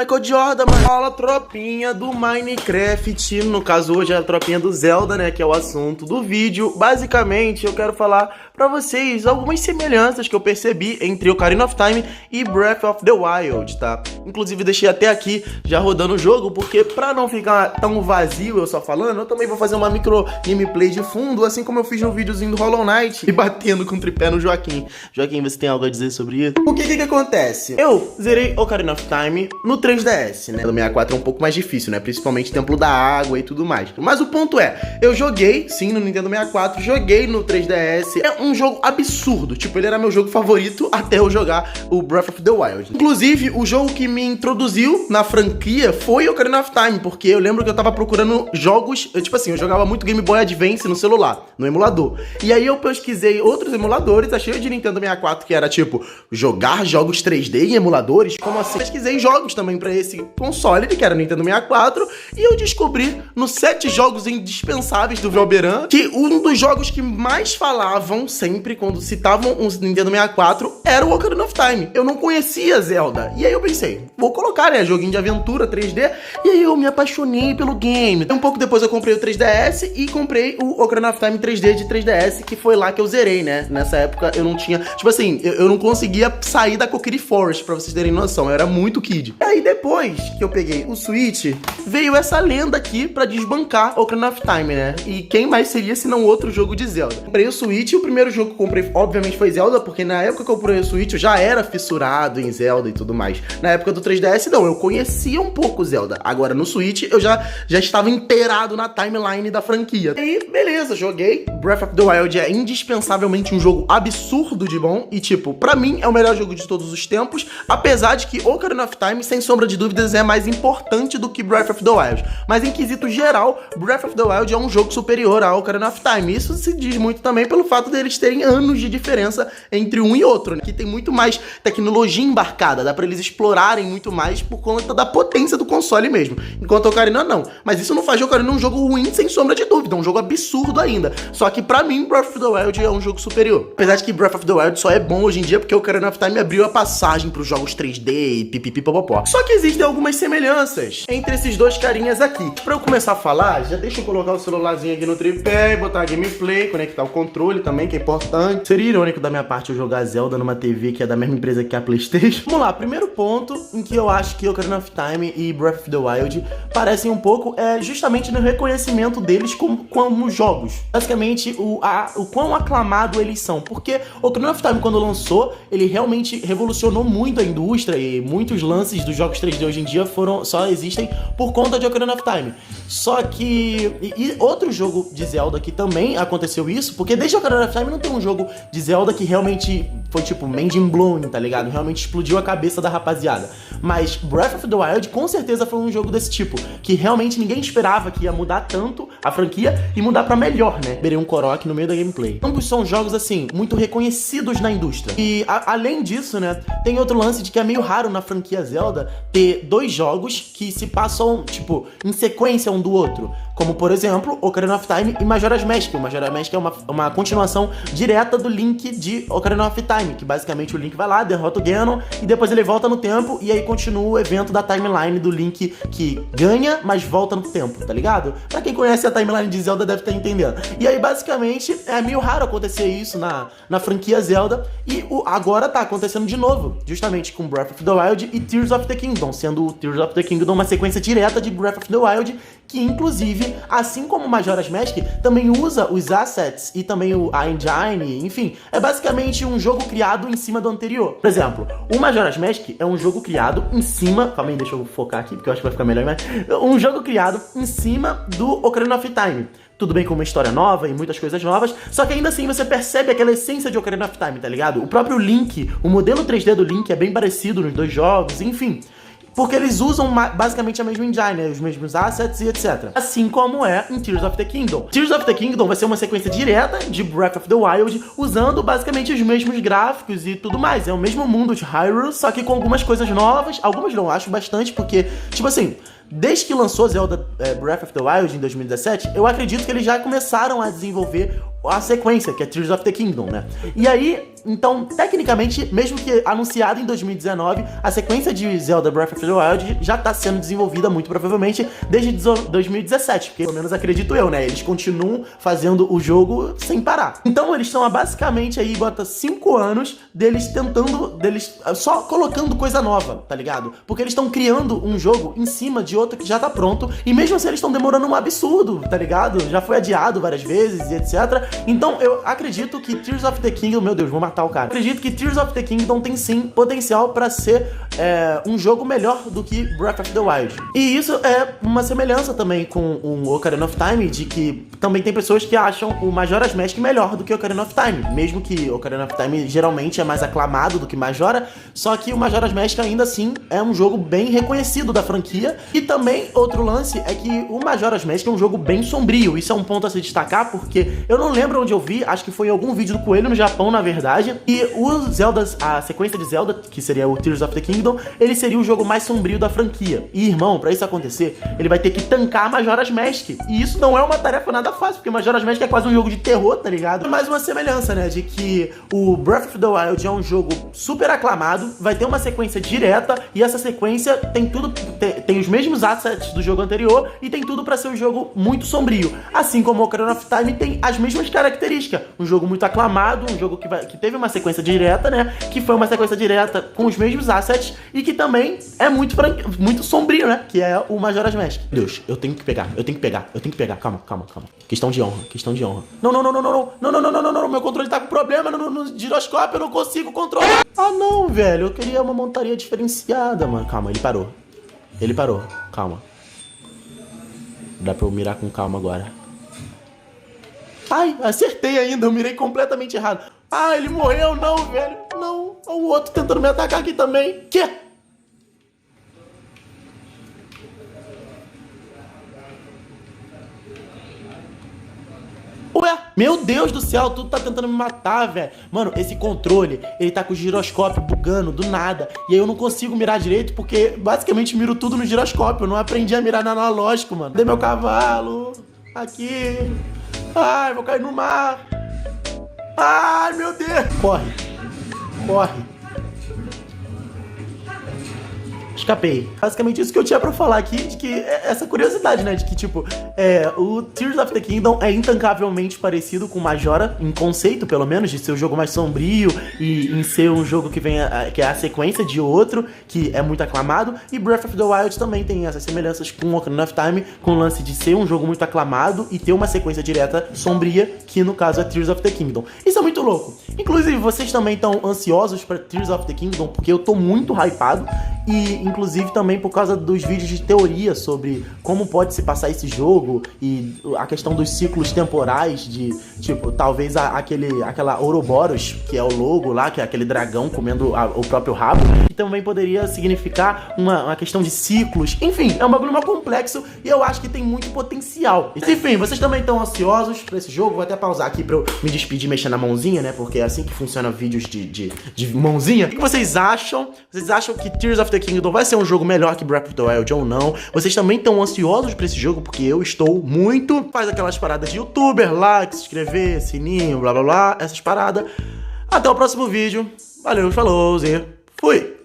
Michael Jordan, mano. Fala, tropinha do Minecraft. No caso, hoje é a tropinha do Zelda, né? Que é o assunto do vídeo. Basicamente, eu quero falar pra vocês algumas semelhanças que eu percebi entre Ocarina of Time e Breath of the Wild, tá? Inclusive, deixei até aqui já rodando o jogo, porque pra não ficar tão vazio eu só falando, eu também vou fazer uma micro gameplay de fundo, assim como eu fiz no videozinho do Hollow Knight e batendo com o tripé no Joaquim. Joaquim, você tem algo a dizer sobre isso? O que acontece? Eu zerei Ocarina of Time no 3DS, né? No 64 é um pouco mais difícil, né? Principalmente Templo da Água e tudo mais. Mas o ponto é, eu joguei, sim, no Nintendo 64, joguei no 3DS. É um jogo absurdo. Tipo, ele era meu jogo favorito até eu jogar o Breath of the Wild. Inclusive, o jogo que me introduziu na franquia foi Ocarina of Time, porque eu lembro que eu tava procurando jogos, tipo assim, eu jogava muito Game Boy Advance no celular, no emulador. E aí eu pesquisei outros emuladores, achei o de Nintendo 64 que era tipo, jogar jogos 3D em emuladores? Como assim? Pesquisei jogos também pra esse console, que era o Nintendo 64, e eu descobri nos 7 jogos indispensáveis do Velberan que um dos jogos que mais falavam sempre quando citavam o Nintendo 64 era o Ocarina of Time. Eu não conhecia Zelda. E aí eu pensei, vou colocar, né, joguinho de aventura 3D, e aí eu me apaixonei pelo game. Um pouco depois eu comprei o 3DS e comprei o Ocarina of Time 3D de 3DS, que foi lá que eu zerei, né? Nessa época eu não tinha, tipo assim, eu não conseguia sair da Kokiri Forest, pra vocês terem noção, eu era muito kid. E aí depois que eu peguei o Switch, veio essa lenda aqui pra desbancar Ocarina of Time, né? E quem mais seria se não outro jogo de Zelda? Comprei o Switch e o primeiro jogo que eu comprei, obviamente, foi Zelda, porque na época que eu comprei o Switch eu já era fissurado em Zelda e tudo mais. Na época do 3DS, não, eu conhecia um pouco Zelda. Agora no Switch eu já estava inteirado na timeline da franquia. E aí, beleza, joguei. Breath of the Wild é indispensavelmente um jogo absurdo de bom e, tipo, pra mim é o melhor jogo de todos os tempos, apesar de que Ocarina of Time, sem sombra de dúvidas, é mais importante do que Breath of the Wild. Mas em quesito geral, Breath of the Wild é um jogo superior a Ocarina of Time. Isso se diz muito também pelo fato deles terem anos de diferença entre um e outro, né? Que tem muito mais tecnologia embarcada, dá pra eles explorarem muito mais por conta da potência do console mesmo. Enquanto Ocarina não. Mas isso não faz de Ocarina um jogo ruim, sem sombra de dúvida, é um jogo absurdo ainda. Só que pra mim, Breath of the Wild é um jogo superior. Apesar de que Breath of the Wild só é bom hoje em dia porque Ocarina of Time abriu a passagem pros jogos 3D e pipipipopopó. Só que existem algumas semelhanças entre esses dois carinhas aqui. Pra eu começar a falar, já deixa eu colocar o celularzinho aqui no tripé, botar a gameplay, conectar o controle também, que é importante. Seria irônico da minha parte eu jogar Zelda numa TV que é da mesma empresa que a PlayStation. Vamos lá, primeiro ponto em que eu acho que Ocarina of Time e Breath of the Wild parecem um pouco é justamente no reconhecimento deles como jogos. Basicamente, o quão aclamado eles são. Porque Ocarina of Time, quando lançou, ele realmente revolucionou muito a indústria e muitos lances dos jogos 3D hoje em dia só existem por conta de Ocarina of Time. Só que... E outro jogo de Zelda que também aconteceu isso, porque desde Ocarina of Time não tem um jogo de Zelda que realmente foi tipo mind-blowing, tá ligado? Realmente explodiu a cabeça da rapaziada. Mas Breath of the Wild com certeza foi um jogo desse tipo, que realmente ninguém esperava que ia mudar tanto a franquia e mudar pra melhor, né? Berei um Korok no meio da gameplay. Ambos são jogos, assim, muito reconhecidos na indústria. E além disso, né, tem outro lance de que é meio raro na franquia Zelda ter dois jogos que se passam, tipo, em sequência um do outro. Como, por exemplo, Ocarina of Time e Majora's Mask. O Majora's Mask é uma continuação direta do Link de Ocarina of Time, que basicamente o Link vai lá, derrota o Ganon, e depois ele volta no tempo, e aí continua o evento da timeline do Link que ganha, mas volta no tempo, tá ligado? Pra quem conhece a timeline de Zelda deve estar entendendo. E aí, basicamente, é meio raro acontecer isso na franquia Zelda, e agora tá acontecendo de novo, justamente com Breath of the Wild e Tears of the Kingdom, sendo o Tears of the Kingdom uma sequência direta de Breath of the Wild, que inclusive, assim como Majora's Mask, também usa os assets e também a engine, enfim, é basicamente um jogo criado em cima do anterior. Por exemplo, o Majora's Mask é um jogo criado em cima... Calma aí, deixa eu focar aqui, porque eu acho que vai ficar melhor, mas... Um jogo criado em cima do Ocarina of Time. Tudo bem com uma história nova e muitas coisas novas, só que ainda assim você percebe aquela essência de Ocarina of Time, tá ligado? O próprio Link, o modelo 3D do Link é bem parecido nos dois jogos, enfim... Porque eles usam basicamente a mesma engine, né? Os mesmos assets e etc. Assim como é em Tears of the Kingdom. Tears of the Kingdom vai ser uma sequência direta de Breath of the Wild, usando basicamente os mesmos gráficos e tudo mais. É o mesmo mundo de Hyrule, só que com algumas coisas novas. Algumas não, acho bastante, porque, tipo assim... Desde que lançou Zelda Breath of the Wild em 2017, eu acredito que eles já começaram a desenvolver a sequência, que é Tears of the Kingdom, né? E aí, Então, tecnicamente, mesmo que anunciado em 2019, a sequência de Zelda Breath of the Wild já tá sendo desenvolvida muito provavelmente desde 2017, porque pelo menos acredito eu, né? Eles continuam fazendo o jogo sem parar. Então, eles estão há basicamente aí, bota 5 anos deles só colocando coisa nova, tá ligado? Porque eles estão criando um jogo em cima de outro que já tá pronto, e mesmo assim eles estão demorando um absurdo, tá ligado? Já foi adiado várias vezes e etc. Então eu acredito que Tears of the Kingdom, meu Deus, vou matar o cara. Acredito que Tears of the Kingdom tem sim potencial pra ser um jogo melhor do que Breath of the Wild. E isso é uma semelhança também com o Ocarina of Time, de que também tem pessoas que acham o Majora's Mask melhor do que o Ocarina of Time, mesmo que o Ocarina of Time geralmente é mais aclamado do que Majora, só que o Majora's Mask ainda assim é um jogo bem reconhecido da franquia. E também outro lance é que o Majora's Mask é um jogo bem sombrio. Isso é um ponto a se destacar, porque eu não lembro onde eu vi, acho que foi em algum vídeo do Coelho no Japão, na verdade, e a sequência de Zelda, que seria o Tears of the Kingdom, ele seria o jogo mais sombrio da franquia. E irmão, pra isso acontecer, ele vai ter que tancar Majora's Mask, e isso não é uma tarefa nada fácil, porque Majora's Mask é quase um jogo de terror, tá ligado? Mais uma semelhança, né, de que o Breath of the Wild é um jogo super aclamado, vai ter uma sequência direta, e essa sequência tem tudo, tem os mesmos assets do jogo anterior, e tem tudo pra ser um jogo muito sombrio. Assim como o Ocarina of Time tem as mesmas características. Um jogo muito aclamado, um jogo que teve uma sequência direta, né, que foi uma sequência direta com os mesmos assets, e que também é muito sombrio, né, que é o Majora's Mask. Deus, eu tenho que pegar. Calma. Questão de honra. Não, meu controle tá com problema no giroscópio, eu não consigo controlar. Ah, não, velho, eu queria uma montaria diferenciada, mano. Calma, ele parou, calma. Dá pra eu mirar com calma agora. Ai, acertei ainda, eu mirei completamente errado. Ah, ele morreu, não, velho. Não, o outro tentando me atacar aqui também. Quê? Ué, meu Deus do céu, tudo tá tentando me matar, velho. Mano, esse controle, ele tá com o giroscópio bugando do nada. E aí eu não consigo mirar direito porque basicamente miro tudo no giroscópio. Eu não aprendi a mirar no analógico, mano. Cadê meu cavalo? Aqui. Ai, vou cair no mar. Ai, meu Deus. Corre. Escapei. Basicamente isso que eu tinha pra falar aqui, de que essa curiosidade, né, de que tipo, o Tears of the Kingdom é intancavelmente parecido com Majora, em conceito pelo menos, de ser um jogo mais sombrio e em ser um jogo que é a sequência de outro, que é muito aclamado, e Breath of the Wild também tem essas semelhanças com Ocarina of Time, com o lance de ser um jogo muito aclamado e ter uma sequência direta sombria, que no caso é Tears of the Kingdom. Isso é muito louco. Inclusive, vocês também estão ansiosos pra Tears of the Kingdom, porque eu tô muito hypado, e inclusive também por causa dos vídeos de teoria sobre como pode se passar esse jogo e a questão dos ciclos temporais de, tipo, talvez aquela Ouroboros, que é o logo lá, que é aquele dragão comendo o próprio rabo, que também poderia significar uma questão de ciclos. Enfim, é um bagulho mais complexo e eu acho que tem muito potencial. Enfim, vocês também estão ansiosos pra esse jogo? Vou até pausar aqui pra eu me despedir mexendo na mãozinha, né? Porque é assim que funciona vídeos de mãozinha. O que vocês acham? Vocês acham que Tears of the Kingdom vai ser um jogo melhor que Breath of the Wild ou não? Vocês também estão ansiosos pra esse jogo? Porque eu estou muito. Faz aquelas paradas de youtuber, like, se inscrever, sininho, blá blá blá, essas paradas. Até o próximo vídeo. Valeu, falou, e fui!